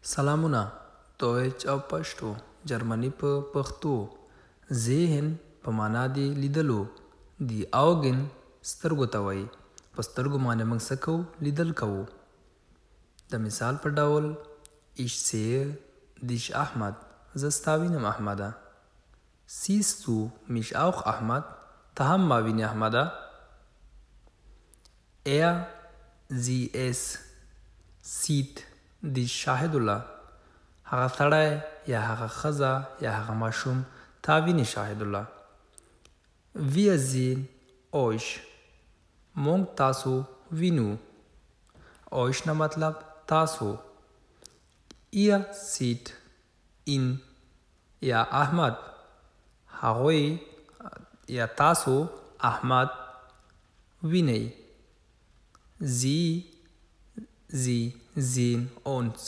سلامونه دویچ او پښتو جرمني په پښتو ذهن په معنا دی لیدلو دی اوګن سترګو ته وایي په سترګو باندې موږ څه کوو لیدل کوو د مثال په ډول ich sehe dich Ahmad زه ستا وینم احمده siehst du mich auch Ahmad ته هم ما وینې احمده er sie es sieht dich شاهد الله هغه سړی یا هغه ښځه یا هغه ماشوم تا ویني شاهد الله wir sehen euch مونږ تاسو وینو euch نه مطلب تاسو ihr seht ihn یا احمد هغوی یا تاسو احمد وینئ sie sehen uns